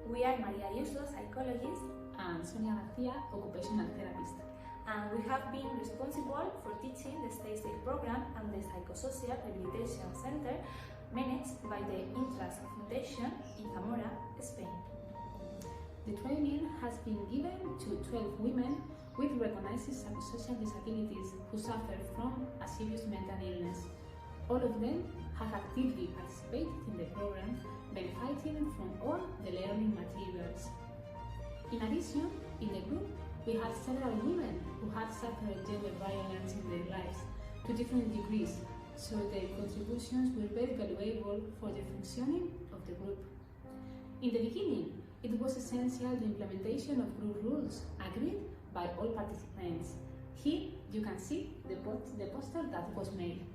We are Maria Ayuso, psychologist, and Sonia Garcia, occupational therapist. And we have been responsible for teaching the Stay Safe program and the Psychosocial Rehabilitation Center managed by the Intras Foundation in Zamora, Spain. The training has been given to 12 women with recognized psychosocial disabilities who suffer from a serious mental illness. All of them have actively participated in the program, benefiting from all the learning materials. In addition, in the group, we had several women who had suffered gender violence in their lives to different degrees, so their contributions were very valuable for the functioning of the group. In the beginning, it was essential the implementation of group rules agreed by all participants. Here you can see the poster that was made.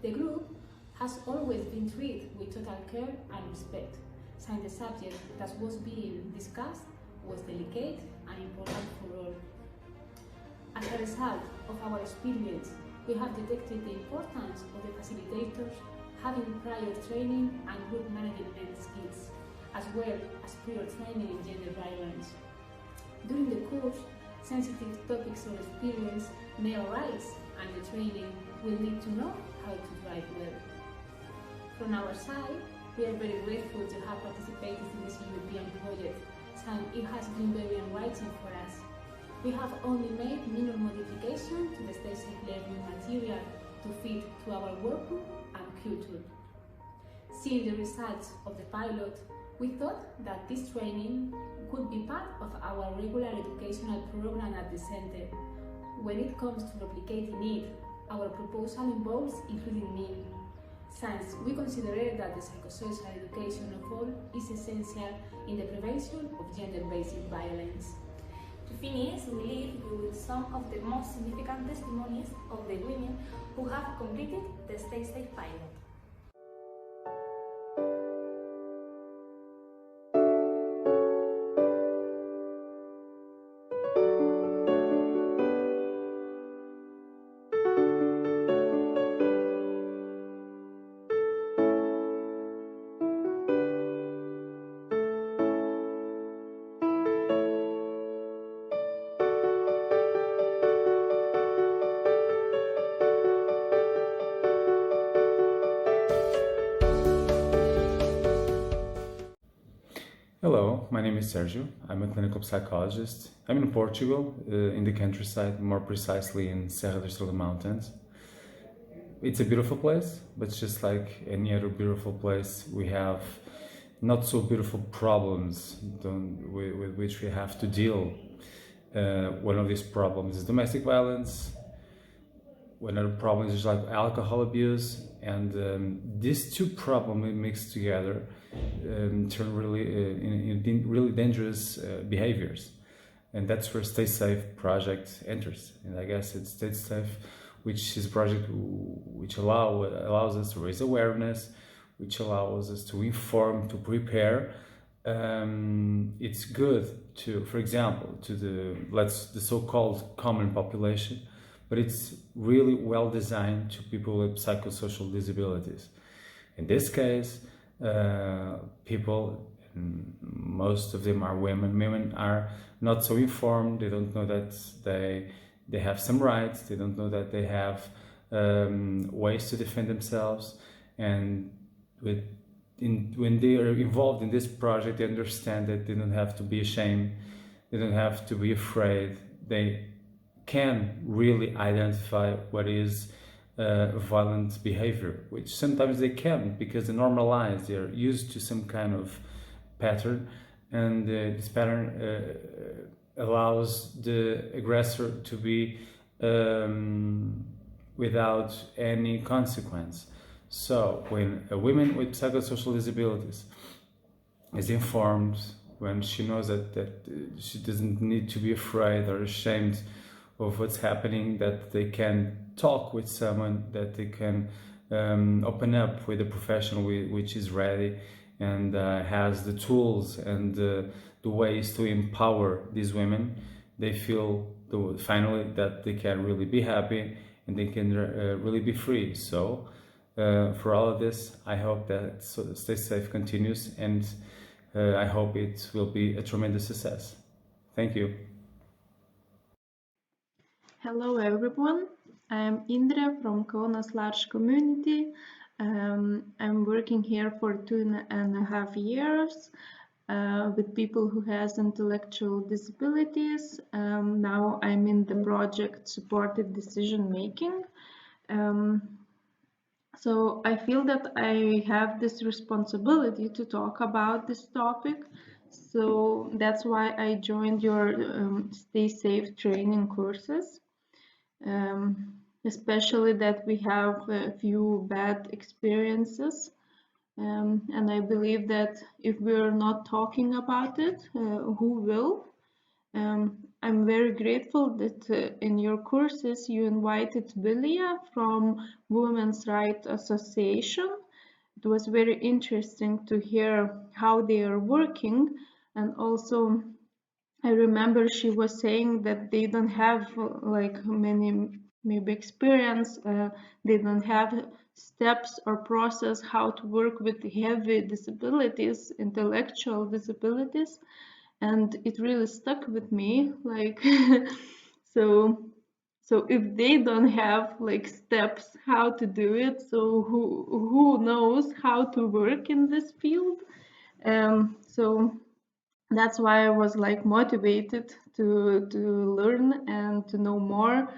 The group has always been treated with total care and respect, since the subject that was being discussed was delicate and important for all. As a result of our experience, we have detected the importance of the facilitators having prior training and group management skills, as well as prior training in gender violence. During the course, sensitive topics or experience may arise, and the training will need to know how to drive well. From our side, we are very grateful to have participated in this European project, and it has been very enriching for us. We have only made minor modifications to the Stay Safe learning material to fit to our workbook and culture. Seeing the results of the pilot, we thought that this training could be part of our regular educational program at the center. When it comes to replicating it, our proposal involves including me, since we consider that the psychosocial education of all is essential in the prevention of gender-based violence. To finish, we leave you with some of the most significant testimonies of the women who have completed the Stay Safe pilot. Hello, my name is Sergio. I'm a clinical psychologist. I'm in Portugal, in the countryside, more precisely in Serra da Estrela Mountains. It's a beautiful place, but just like any other beautiful place, we have not so beautiful problems with which we have to deal. One of these problems is domestic violence. One other problem is like alcohol abuse, and these two problems mixed together turn really in really dangerous behaviors, and that's where Stay Safe project enters. And I guess it's Stay Safe, which is a project which allows us to raise awareness, which allows us to inform, to prepare. It's good to, for example, to the so-called common population, but it's really well designed to people with psychosocial disabilities. In this case, people, most of them are women. Women are not so informed. They don't know that they have some rights. They don't know that they have ways to defend themselves. And when they are involved in this project, they understand that they don't have to be ashamed. They don't have to be afraid. They can really identify what is violent behavior, which sometimes they can't because they're normalized, they're used to some kind of pattern, and this pattern allows the aggressor to be without any consequence. So when a woman with psychosocial disabilities is informed, when she knows that she doesn't need to be afraid or ashamed of what's happening, that they can talk with someone, that they can open up with a professional which is ready and has the tools and the ways to empower these women, they feel finally that they can really be happy and they can really be free. So for all of this, I hope that Stay Safe continues, and I hope it will be a tremendous success. Thank you. Hello everyone, I'm Indra from Kaunas Large Community. I'm working here for 2.5 years with people who has intellectual disabilities. Now I'm in the project supported decision making. So I feel that I have this responsibility to talk about this topic. So that's why I joined your Stay Safe training courses. Especially that we have a few bad experiences. And I believe that if we're not talking about it, who will? I'm very grateful that in your courses you invited Bilia from Women's Rights Association. It was very interesting to hear how they are working, and also I remember she was saying that they don't have like many maybe experience, they don't have steps or process how to work with heavy disabilities, intellectual disabilities, and it really stuck with me. Like, so so if they don't have like steps how to do it, so who knows how to work in this field? So that's why I was like motivated to learn and to know more,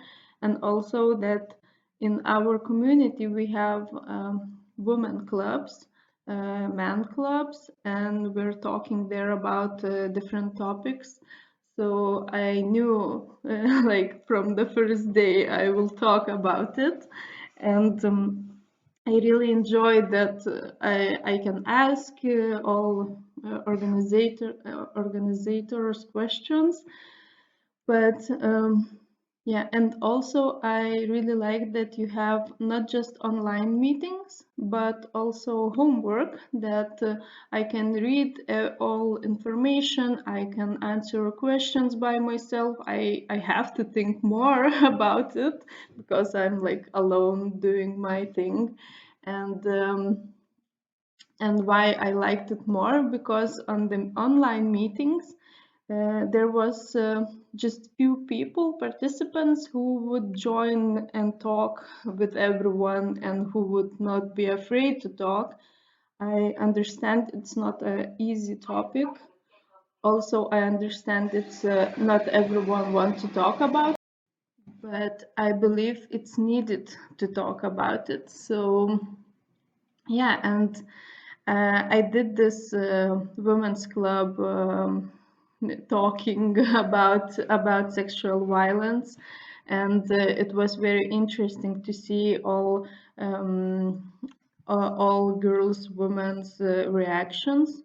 and also that in our community we have women clubs, man clubs, and we're talking there about different topics. So I knew like from the first day I will talk about it, and I really enjoyed that I can ask all organizers questions, but yeah, and also I really like that you have not just online meetings but also homework that I can read all information, I can answer questions by myself. I have to think more about it because I'm like alone doing my thing, and why I liked it more, because on the online meetings there was just few people, participants, who would join and talk with everyone and who would not be afraid to talk. I understand it's not an easy topic. Also, I understand it's not everyone wants to talk about, but I believe it's needed to talk about it. So yeah, and I did this women's club talking about sexual violence, and it was very interesting to see all girls, women's reactions,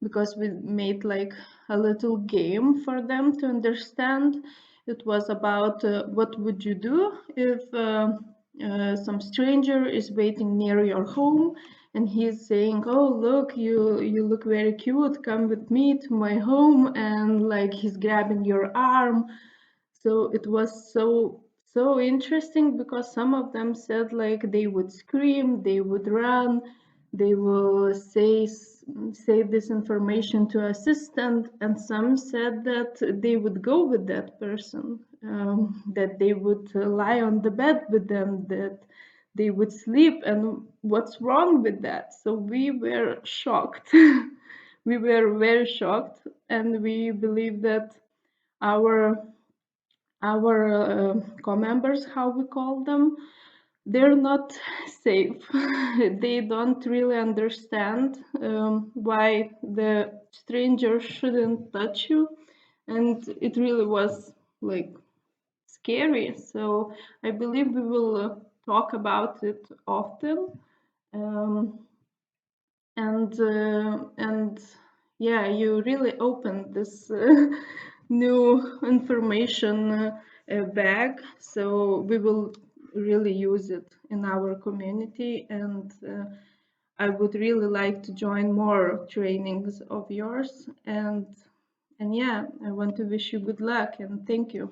because we made like a little game for them to understand. It was about what would you do if some stranger is waiting near your home and he's saying, oh look, you look very cute, come with me to my home, and like he's grabbing your arm. So it was so interesting, because some of them said like they would scream, they would run, they will say this information to assistant, and some said that they would go with that person, that they would lie on the bed with them, that they would sleep, and what's wrong with that? So we were shocked. We were very shocked, and we believe that our co-members, how we call them, they're not safe. They don't really understand why the stranger shouldn't touch you, and it really was like scary. So I believe we will talk about it often, um, and yeah, you really opened this new information bag, so we will really use it in our community, and I would really like to join more trainings of yours, and yeah, I want to wish you good luck and thank you.